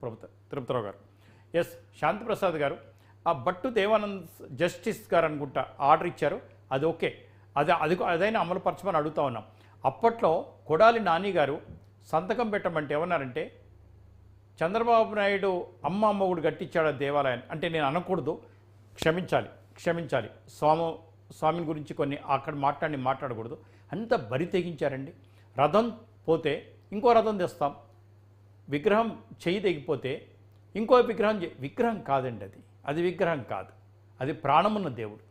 తిరుపతిరావు గారు. ఎస్, శాంతిప్రసాద్ గారు, ఆ భట్టు దేవానంద్ జస్టిస్ గారు అనుకుంటా ఆర్డర్ ఇచ్చారు, అది ఓకే, అదైనా అమలుపరచమని అడుగుతా ఉన్నాం. అప్పట్లో కొడాలి నాని గారు సంతకం పెట్టమంటే ఏమన్నారంటే, చంద్రబాబు నాయుడు అమ్మఒడు కట్టించాడు దేవాలయాన్ని అంటే నేను అనకూడదు, క్షమించాలి స్వామిని గురించి కొన్ని అక్కడ మాట్లాడకూడదు, అంత బరి తెగించారండి. రథం పోతే ఇంకో రథం తెస్తాం, విగ్రహం చెయ్యి తెగిపోతే ఇంకో విగ్రహం కాదండి, అది విగ్రహం కాదు, అది ప్రాణమున్న దేవుడు.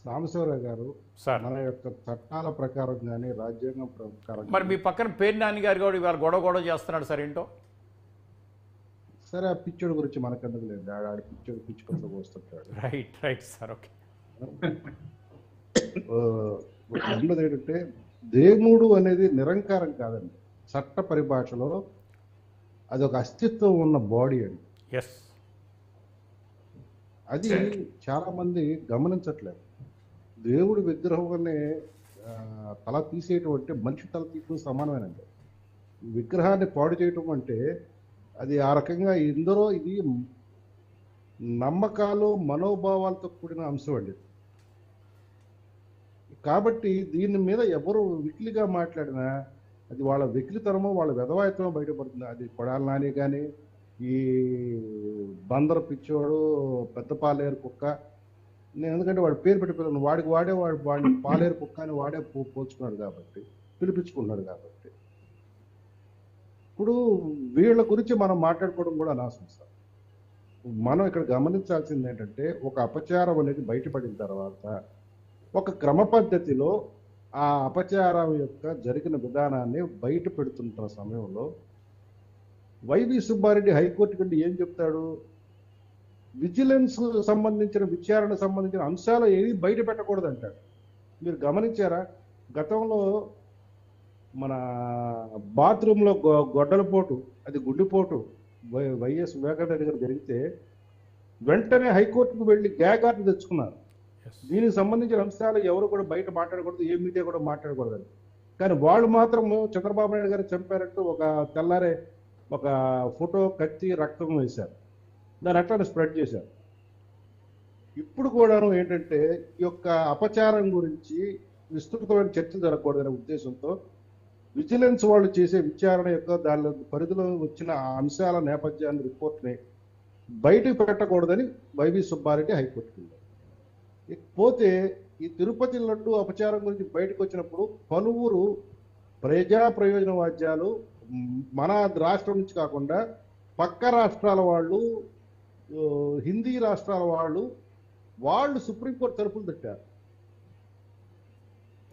సాంబశివరావు గారు, సార్ మన యొక్క చట్టాల ప్రకారం కానీ రాజ్యాంగం ప్రకారం మరి మీ పక్కన పేరు నాని గారు కూడా ఇవాళ గొడవ చేస్తున్నాడు సార్ ఏంటో. సరే, ఆ పిచ్చోడు గురించి మనకెందుకు లేదు, ఆడ పిచ్చుకుంటూ పోస్తుంటాడు. Right sir, okay. రెండోది ఏంటంటే, దేవుడు అనేది నిరంకారం కాదండి. చట్ట పరిభాషలో అది ఒక అస్తిత్వం ఉన్న బాడీ అండి. ఎస్, అది చాలా మంది గమనించట్లేదు. దేవుడి విగ్రహం అనే తల తీసేయటం అంటే మనిషి తల తీయటం సమానమేనండి. విగ్రహాన్ని పాడు చేయటం అంటే అది ఆ రకంగా ఇందరో ఇది నమ్మకాలు మనోభావాలతో కూడిన అంశం అండి. కాబట్టి దీని మీద ఎవరు వికిలిగా మాట్లాడినా అది వాళ్ళ వెకిలితనమో వాళ్ళ వెధవాయితనమో బయటపడుతుంది. అది కొడాలి నాని కానీ, ఈ బందర పిచ్చోడు, పెద్ద పాలేరు కుక్క, నేను ఎందుకంటే వాడు పేరు పెట్టి పిల్లలు వాడిని పాలేరు కుక్క అని వాడే పోల్చుకున్నాడు కాబట్టి, పిలిపించుకున్నాడు కాబట్టి, ఇప్పుడు వీళ్ళ గురించి మనం మాట్లాడుకోవడం కూడా అనవసరం సార్. మనం ఇక్కడ గమనించాల్సింది ఏంటంటే, ఒక అపచారం అనేది బయటపడిన తర్వాత ఒక క్రమ పద్ధతిలో ఆ అపచారం యొక్క జరిగిన విధానాన్ని బయట పెడుతుంటున్న సమయంలో వైవి సుబ్బారెడ్డి హైకోర్టుకి వెళ్ళి ఏం చెప్తాడు, విజిలెన్స్ సంబంధించిన విచారణ సంబంధించిన అంశాలు ఏది బయట పెట్టకూడదు అంటాడు. మీరు గమనించారా, గతంలో మన బాత్రూంలో గొడ్డలపోటు, అది గుండెపోటు వైఎస్ వివేకానంద గారు జరిగితే వెంటనే హైకోర్టుకు వెళ్ళి గ్యాగ్ ఆర్డర్ తెచ్చుకున్నారు. దీనికి సంబంధించిన అంశాలు ఎవరు కూడా బయట మాట్లాడకూడదు, ఏ మీడియా కూడా మాట్లాడకూడదని. కానీ వాళ్ళు మాత్రం చంద్రబాబు నాయుడు గారు చంపారంటూ ఒక తెల్లారే ఒక ఫోటో కత్తి రక్తం వేశారు, దాన్ని అట్లా స్ప్రెడ్ చేశారు. ఇప్పుడు కూడాను ఏంటంటే, ఈ యొక్క అపచారం గురించి విస్తృతమైన చర్చ జరగకూడదనే ఉద్దేశంతో విజిలెన్స్ వాళ్ళు చేసే విచారణ యొక్క దాని పరిధిలో వచ్చిన అంశాల నేపథ్యాన్ని, రిపోర్ట్ని బయటకు పెట్టకూడదని వైవి సుబ్బారెడ్డి హైకోర్టుకి వెళ్ళారు. పోతే ఈ తిరుపతి లడ్డు అపచారం గురించి బయటకు వచ్చినప్పుడు పలువురు ప్రజా ప్రయోజన వాద్యాలు మన రాష్ట్రం నుంచి కాకుండా పక్క రాష్ట్రాల వాళ్ళు, హిందీ రాష్ట్రాల వాళ్ళు సుప్రీంకోర్టు తలుపులు తట్టారు.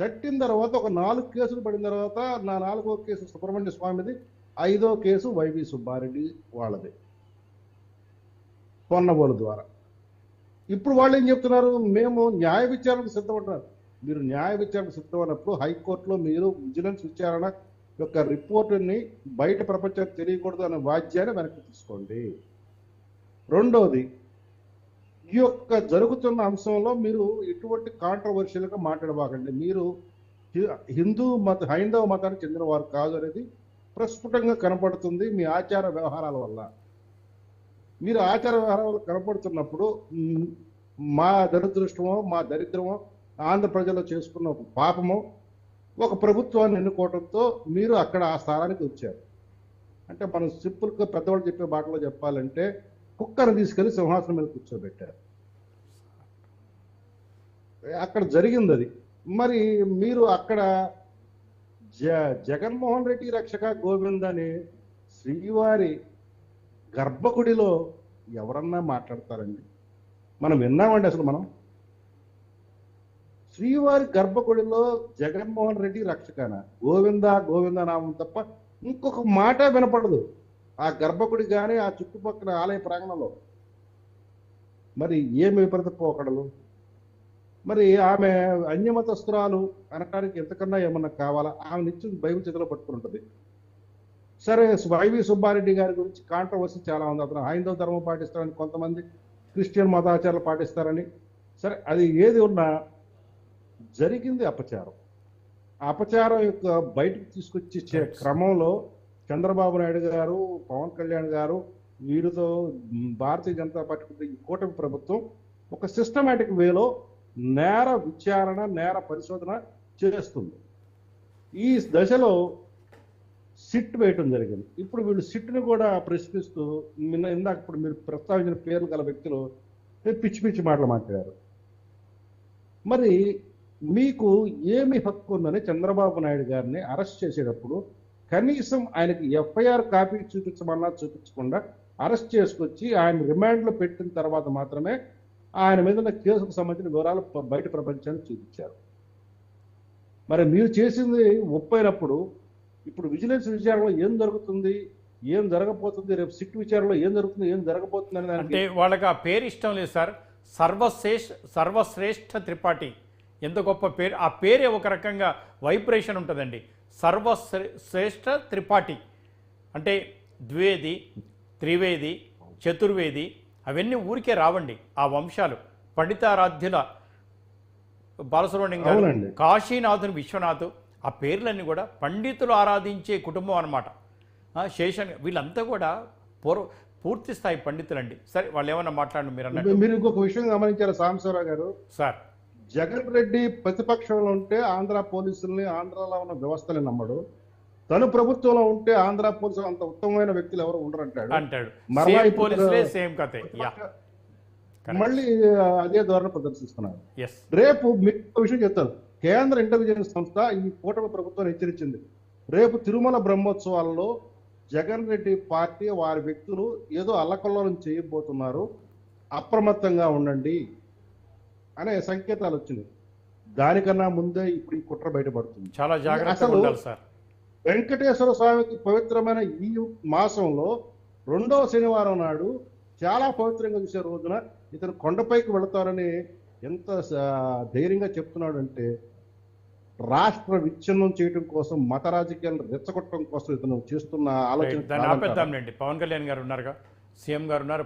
తట్టిన తర్వాత ఒక 4 కేసులు పడిన తర్వాత, నా 4వ కేసు సుబ్రహ్మణ్య స్వామిది, 5వ కేసు వైవి సుబ్బారెడ్డి వాళ్ళది పొన్నబోలు ద్వారా. ఇప్పుడు వాళ్ళు ఏం చెప్తున్నారు, మేము న్యాయ విచారణకు సిద్ధమంటున్నారు. మీరు న్యాయ విచారణకు సిద్ధమైనప్పుడు హైకోర్టులో మీరు విజిలెన్స్ విచారణ యొక్క రిపోర్టుని బయట ప్రపంచానికి తెలియకూడదు అనే వాద్యాన్ని వెనక్కి తీసుకోండి. రెండోది, ఈ యొక్క జరుగుతున్న అంశంలో మీరు ఎటువంటి కాంట్రవర్షియల్గా మాట్లాడబాకండి. మీరు హైందవ మతానికి చెందిన వారు కాదు అనేది ప్రస్ఫుటంగా కనపడుతుంది మీ ఆచార వ్యవహారాల వల్ల. మీరు ఆచార వ్యవహారాలు కనపడుతున్నప్పుడు మా దురదృష్టమో, మా దరిద్రమో, ఆంధ్ర ప్రజలు చేసుకున్న ఒక పాపమో ఒక ప్రభుత్వాన్ని ఎన్నుకోవడంతో మీరు అక్కడ ఆ స్థానానికి వచ్చారు. అంటే మనం సింపుల్గా పెద్దవాళ్ళు చెప్పే మాటలో చెప్పాలంటే, కుక్కను తీసుకెళ్లి సింహాసనం మీద కూర్చోబెట్టారు. అక్కడ జరిగింది అది. మరి మీరు అక్కడ జగన్మోహన్ రెడ్డి రక్షక గోవింద్ అని శ్రీవారి గర్భగుడిలో ఎవరన్నా మాట్లాడతారండి? మనం విన్నామండి అసలు? మనం శ్రీవారి గర్భగుడిలో జగన్మోహన్ రెడ్డి రక్షకన గోవింద నామం తప్ప ఇంకొక మాట వినపడదు ఆ గర్భగుడి కానీ ఆ చుట్టుపక్కల ఆలయ ప్రాంగణంలో. మరి ఏమి విపరీత పోకడలు! మరి ఆమె అన్యమతస్తురాలు అనడానికి ఎంతకన్నా ఏమన్నా కావాలా? ఆమె నిత్యం బైబిల్ చేతిలో పట్టుకుని ఉంటుంది. సరే, వైవి సుబ్బారెడ్డి గారి గురించి కాంట్రవర్సీ చాలా ఉంది. అతను హైందవ ధర్మం పాటిస్తారని, కొంతమంది క్రిస్టియన్ మతాచారాలు పాటిస్తారని. సరే, అది ఏది ఉన్నా జరిగింది అపచారం. అపచారం యొక్క బయటకు తీసుకొచ్చి క్రమంలో చంద్రబాబు నాయుడు గారు, పవన్ కళ్యాణ్ గారు వీరితో భారతీయ జనతా పార్టీ ఈ కూటమి ప్రభుత్వం ఒక సిస్టమేటిక్ వేలో నేర విచారణ, నేర పరిశోధన చేస్తుంది. ఈ దశలో సిట్ వేయటం జరిగింది. ఇప్పుడు వీళ్ళు సిట్ను కూడా ప్రశ్నిస్తూ ఇందాక ఇప్పుడు మీరు ప్రస్తావించిన పేర్లు గల వ్యక్తులు పిచ్చి పిచ్చి మాటలు మాట్లాడారు. మరి మీకు ఏమి హక్కు ఉందని చంద్రబాబు నాయుడు గారిని అరెస్ట్ చేసేటప్పుడు కనీసం ఆయనకి ఎఫ్ఐఆర్ కాపీ చూపించమన్నా చూపించకుండా అరెస్ట్ చేసుకొచ్చి ఆయన రిమాండ్లో పెట్టిన తర్వాత మాత్రమే ఆయన మీద ఉన్న కేసుకు సంబంధించిన వివరాలు బయట ప్రపంచానికి చూపించారు. మరి మీరు చేసింది ఒప్పైనప్పుడు ఇప్పుడు విజిలెన్స్ విచారణలో ఏం జరుగుతుంది, ఏం జరగబోతుంది, రేపు సిట్ విచారణలో ఏం జరుగుతుంది, ఏం జరగబోతుంది అని అంటే వాళ్ళకి ఆ పేరు ఇష్టం లేదు సార్. సర్వశ్రేష్ఠ త్రిపాఠి ఎంత గొప్ప పేరు. ఆ పేరే ఒక రకంగా వైబ్రేషన్ ఉంటుందండి. సర్వశ్రేష్ఠ త్రిపాఠి అంటే ద్వివేది, త్రివేది, చతుర్వేది అవన్నీ ఊరికే రావండి. ఆ వంశాలు పండితారాధ్యుల బాలసుబ్రహ్మణ్యం గారు, అవునండి. కాశీనాథుని విశ్వనాథ్, ఆ పేర్లన్నీ కూడా పండితులు ఆరాధించే కుటుంబం అనమాట. శేషన్ వీళ్ళంతా కూడా పూర్తి స్థాయి పండితులండి. సరే వాళ్ళు ఏమన్నా మాట్లాడండి మీరు అన్నట్టు. మీరు ఇంకొక విషయం గమనించారు సాంబశివరావు గారు, సార్ జగన్ రెడ్డి ప్రతిపక్షంలో ఉంటే ఆంధ్ర పోలీసుల్ని, ఆంధ్రాలో ఉన్న వ్యవస్థని నమ్మడు. తను ప్రభుత్వంలో ఉంటే ఆంధ్ర పోలీసులు అంత ఉత్తమమైన వ్యక్తులు ఎవరు ఉండరంటాడు. అంటాడు. మరలా సేమ్ ఇప్పుడు పోలీసులే సేమ్ కథే. యా మళ్ళీ అదే ధోరణి ప్రదర్శిస్తున్నారు. ఎస్ రేపు మీకు విషయం చెప్తాను. కేంద్ర ఇంటెలిజెన్స్ సంస్థ ఈ కూటమి ప్రభుత్వాన్ని హెచ్చరించింది. రేపు తిరుమల బ్రహ్మోత్సవాల్లో జగన్ రెడ్డి పార్టీ వారి వ్యక్తులు ఏదో అల్లకల్లోలం చేయబోతున్నారు, అప్రమత్తంగా ఉండండి అనే సంకేతాలు వచ్చినాయి. దానికన్నా ముందే ఇప్పుడు ఈ కుట్ర బయటపడుతుంది. చాలా జాగ్రత్తగా అసలు ఉండాలి సార్. వెంకటేశ్వర స్వామికి పవిత్రమైన ఈ మాసంలో 2వ శనివారం నాడు చాలా పవిత్రంగా చూసే రోజున ఇతను కొండపైకి వెళతారని ఎంత ధైర్యంగా చెప్తున్నాడు అంటే, రాష్ట్ర విచ్ఛిన్నం చేయడం కోసం, మత రాజకీయాలను రెచ్చగొట్టడం కోసం ఇతను చేస్తున్న ఆలోచన దాన్ని ఆపేద్దాంలేండి. పవన్ కళ్యాణ్ గారు ఉన్నారుగా, సీఎం గారు ఉన్నారు.